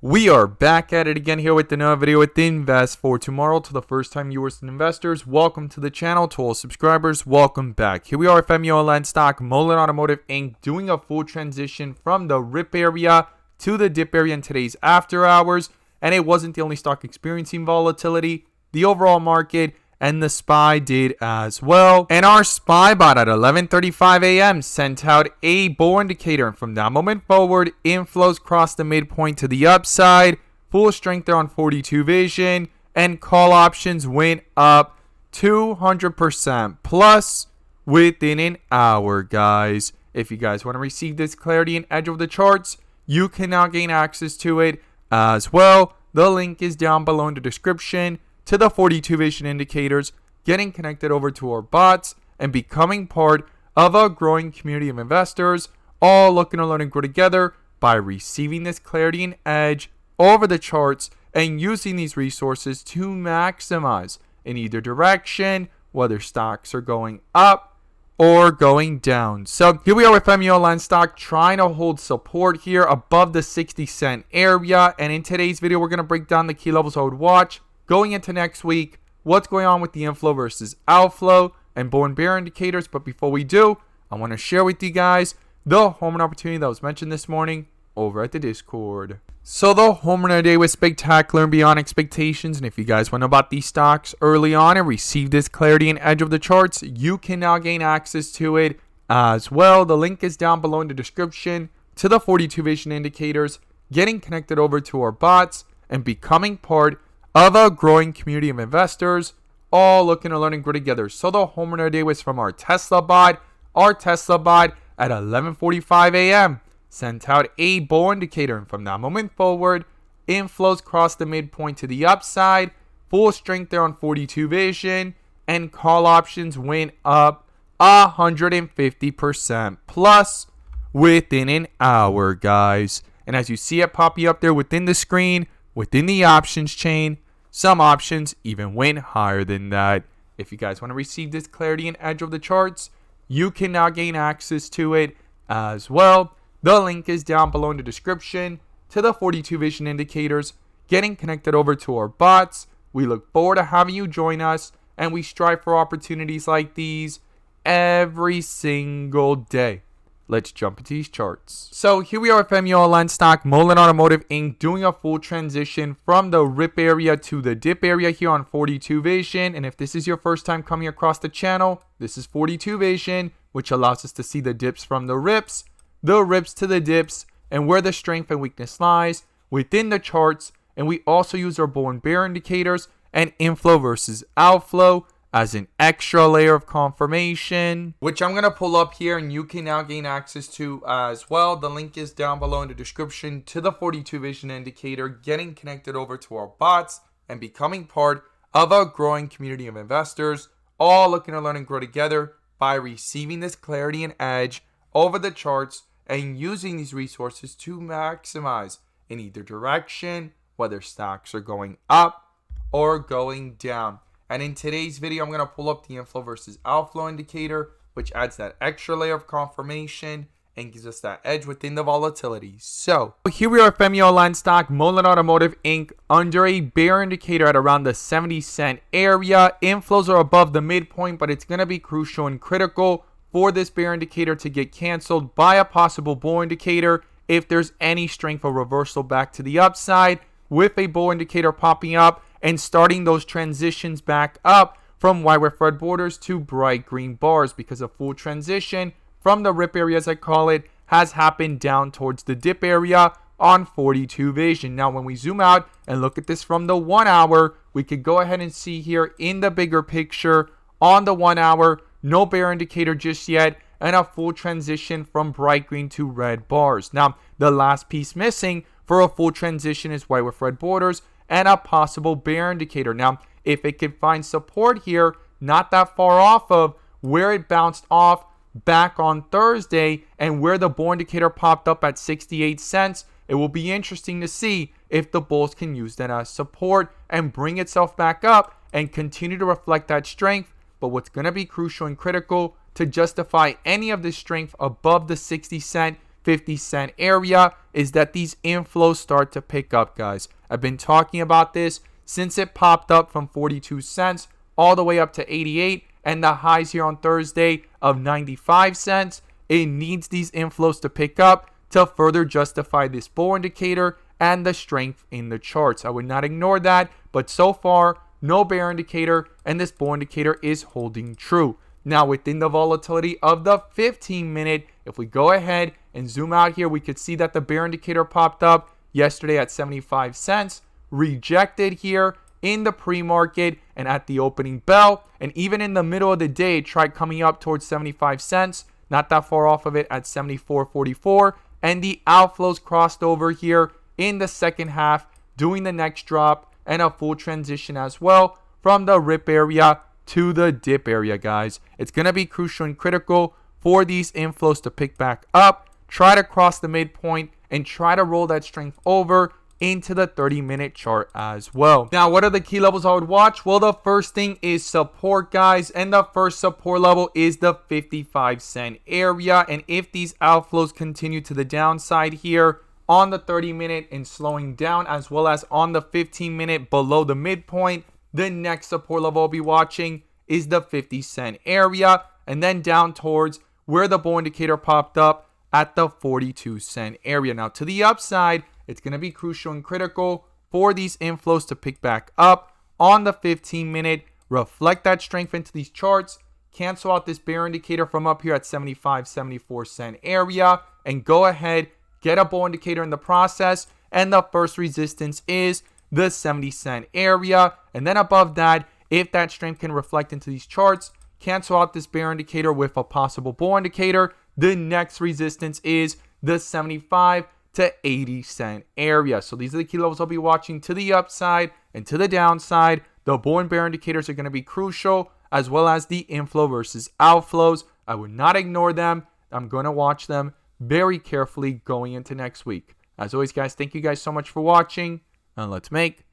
We are back at it again here with another video with Invest for Tomorrow. To the first time viewers and investors, welcome to the channel. To all subscribers, welcome back. Here we are with MULLEN stock, Mullen Automotive Inc. doing a full transition from the rip area to the dip area in today's after hours. And it wasn't the only stock experiencing volatility. The overall market and the SPY did as well. And our SPY bot at 11:35 a.m. sent out a bull indicator. And from that moment forward, inflows crossed the midpoint to the upside. Full strength there on 42 vision. And call options went up 200% plus within an hour, guys. If you guys want to receive this clarity and edge of the charts, you can now gain access to it as well. The link is down below in the description to the 42 vision indicators, getting connected over to our bots, and becoming part of a growing community of investors, all looking to learn and grow together by receiving this clarity and edge over the charts and using these resources to maximize in either direction, whether stocks are going up or going down. So here we are with MULLEN stock trying to hold support here above the 60-cent area. And in today's video, we're going to break down the key levels I would watch going into next week, what's going on with the inflow versus outflow and bull and bear indicators. But before we do, I want to share with you guys the home run opportunity that was mentioned this morning over at the Discord. So the home run of the day was spectacular and beyond expectations. And if you guys want to know about these stocks early on and receive this clarity and edge of the charts, you can now gain access to it as well. The link is down below in the description to the 42 vision indicators, getting connected over to our bots and becoming part of a growing community of investors, all looking to learn and grow together. So the home run of the day was from our Tesla bot. Our Tesla bot at 11:45 a.m. sent out a bull indicator, and from that moment forward, inflows crossed the midpoint to the upside. Full strength there on 42 vision, and call options went up 150% plus within an hour, guys. And as you see it popping up there within the screen, within the options chain, some options even went higher than that. If you guys want to receive this clarity and edge of the charts, you can now gain access to it as well. The link is down below in the description to the 42 vision indicators, getting connected over to our bots. We look forward to having you join us, and we strive for opportunities like these every single day. Let's jump into these charts. So here we are with MULLEN stock, Mullen Automotive Inc. doing a full transition from the rip area to the dip area here on 42 vision. And if this is your first time coming across the channel, this is 42 vision, which allows us to see the dips from the rips to the dips, and where the strength and weakness lies within the charts. And we also use our bull and bear indicators and inflow versus outflow as an extra layer of confirmation, which I'm going to pull up here and you can now gain access to as well. The link is down below in the description to the 42 vision indicator, getting connected over to our bots and becoming part of a growing community of investors, all looking to learn and grow together by receiving this clarity and edge over the charts and using these resources to maximize in either direction, whether stocks are going up or going down. And in today's video, I'm going to pull up the inflow versus outflow indicator, which adds that extra layer of confirmation and gives us that edge within the volatility. So here we are with MULLEN stock, Mullen Automotive Inc. under a bear indicator at around the 70-cent area. Inflows are above the midpoint, but it's going to be crucial and critical for this bear indicator to get canceled by a possible bull indicator if there's any strength or reversal back to the upside, with a bull indicator popping up and starting those transitions back up from white with red borders to bright green bars, because a full transition from the rip area, as I call it, has happened down towards the dip area on 42 vision. Now, when we zoom out and look at this from the 1 hour, we could go ahead and see here in the bigger picture on the 1 hour, no bear indicator just yet, and a full transition from bright green to red bars. Now, the last piece missing for a full transition is white with red borders and a possible bear indicator. Now, if it can find support here, not that far off of where it bounced off back on Thursday and where the bull indicator popped up at 68 cents, it will be interesting to see if the bulls can use that as support and bring itself back up and continue to reflect that strength. But what's going to be crucial and critical to justify any of this strength above the 60 cent 50-cent area is that these inflows start to pick up, guys. I've been talking about this since it popped up from 42 cents all the way up to 88, and the highs here on Thursday of 95 cents. It needs these inflows to pick up to further justify this bull indicator and the strength in the charts. I would not ignore that, but so far, no bear indicator, and this bull indicator is holding true. Now, within the volatility of the 15-minute, if we go ahead and zoom out here, we could see that the bear indicator popped up yesterday at 75 cents, rejected here in the pre-market and at the opening bell, and even in the middle of the day, it tried coming up towards 75 cents, not that far off of it at 74.44, and the outflows crossed over here in the second half, doing the next drop and a full transition as well from the rip area to the dip area, guys. It's going to be crucial and critical for these inflows to pick back up, try to cross the midpoint, and try to roll that strength over into the 30-minute chart as well. Now, what are the key levels I would watch? Well, the first thing is support, guys, and the first support level is the 55-cent area. And if these outflows continue to the downside here on the 30-minute and slowing down, as well as on the 15-minute below the midpoint, the next support level I'll be watching is the 50-cent area, and then down towards where the bull indicator popped up at the 42-cent area. Now, to the upside, it's going to be crucial and critical for these inflows to pick back up on the 15-minute, reflect that strength into these charts, cancel out this bear indicator from up here at 75, 74 cent area, and go ahead, get a bull indicator in the process. And the first resistance is the 70-cent area. And then above that, if that strength can reflect into these charts, cancel out this bear indicator with a possible bull indicator. The next resistance is the 75 to 80-cent area. So these are the key levels I'll be watching to the upside and to the downside. The bull and bear indicators are going to be crucial, as well as the inflow versus outflows. I would not ignore them. I'm going to watch them very carefully going into next week. As always, guys, thank you guys so much for watching, and let's make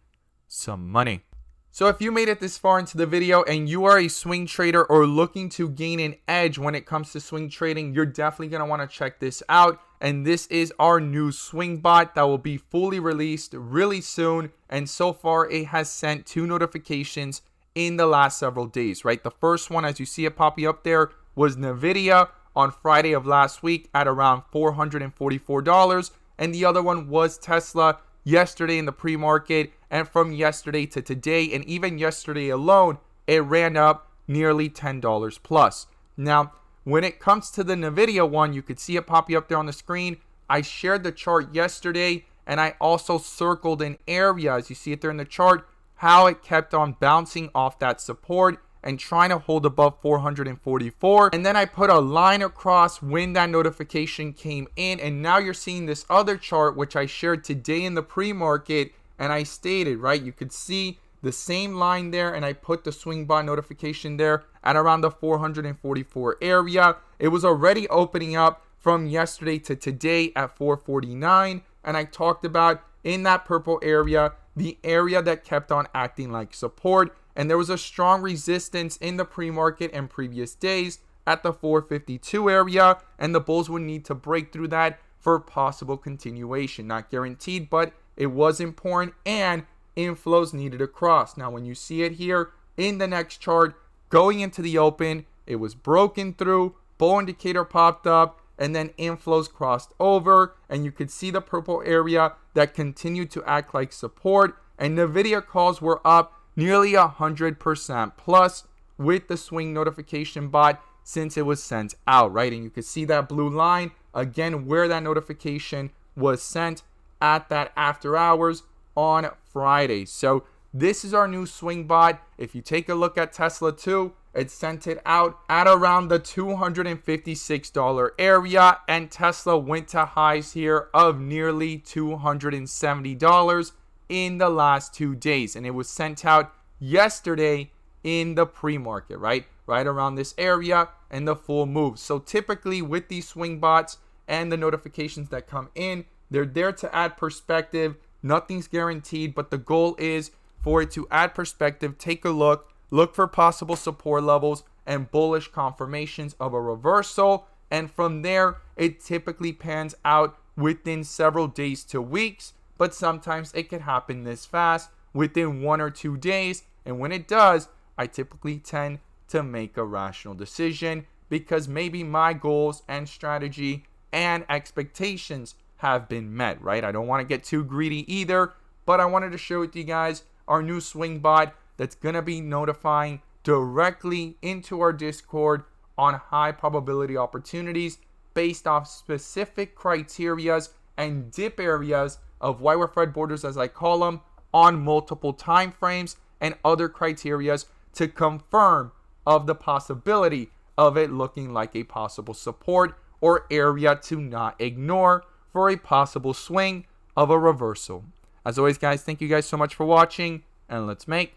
some money. So if you made it this far into the video and you are a swing trader or looking to gain an edge when it comes to swing trading, you're definitely going to want to check this out. And this is our new swing bot that will be fully released really soon. And so far, it has sent 2 notifications in the last several days, right? The first one, as you see it popping up there, was NVIDIA on Friday of last week at around $444. And the other one was Tesla yesterday in the pre-market, and from yesterday to today, and even yesterday alone, it ran up nearly $10 plus. Now, when it comes to the NVIDIA one, you could see it popping up there on the screen. I shared the chart yesterday, and I also circled an area, as you see it there in the chart, how it kept on bouncing off that support and trying to hold above 444. And then I put a line across when that notification came in. And now you're seeing this other chart, which I shared today in the pre-market. And I stated, right, you could see the same line there. And I put the swing bot notification there at around the 444 area. It was already opening up from yesterday to today at 449. And I talked about in that purple area, the area that kept on acting like support. And there was a strong resistance in the pre-market and previous days at the 452 area. And the bulls would need to break through that for possible continuation. Not guaranteed, but it was important, and inflows needed a cross. Now, when you see it here in the next chart, going into the open, it was broken through, bull indicator popped up, and then inflows crossed over. And you could see the purple area that continued to act like support. And NVIDIA calls were up nearly 100% plus with the swing notification bot since it was sent out, right? And you can see that blue line again where that notification was sent at that after hours on Friday. So this is our new swing bot. If you take a look at Tesla too, it sent it out at around the $256 area, and Tesla went to highs here of nearly $270 in the last 2 days, and it was sent out yesterday in the pre-market, right around this area, and the full move. So typically with these swing bots and the notifications that come in, they're there to add perspective. Nothing's guaranteed, but the goal is for it to add perspective. Take a look for possible support levels and bullish confirmations of a reversal, And from there, it typically pans out within several days to weeks, but sometimes it can happen this fast within 1 or 2 days. And when it does, I typically tend to make a rational decision because maybe my goals and strategy and expectations have been met, right? I don't want to get too greedy either, but I wanted to share with you guys our new swing bot that's going to be notifying directly into our Discord on high probability opportunities based off specific criterias and dip areas of wire Fred borders, as I call them, on multiple time frames and other criterias to confirm of the possibility of it looking like a possible support or area to not ignore for a possible swing of a reversal. As always, guys, thank you guys so much for watching, and let's make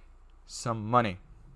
some money.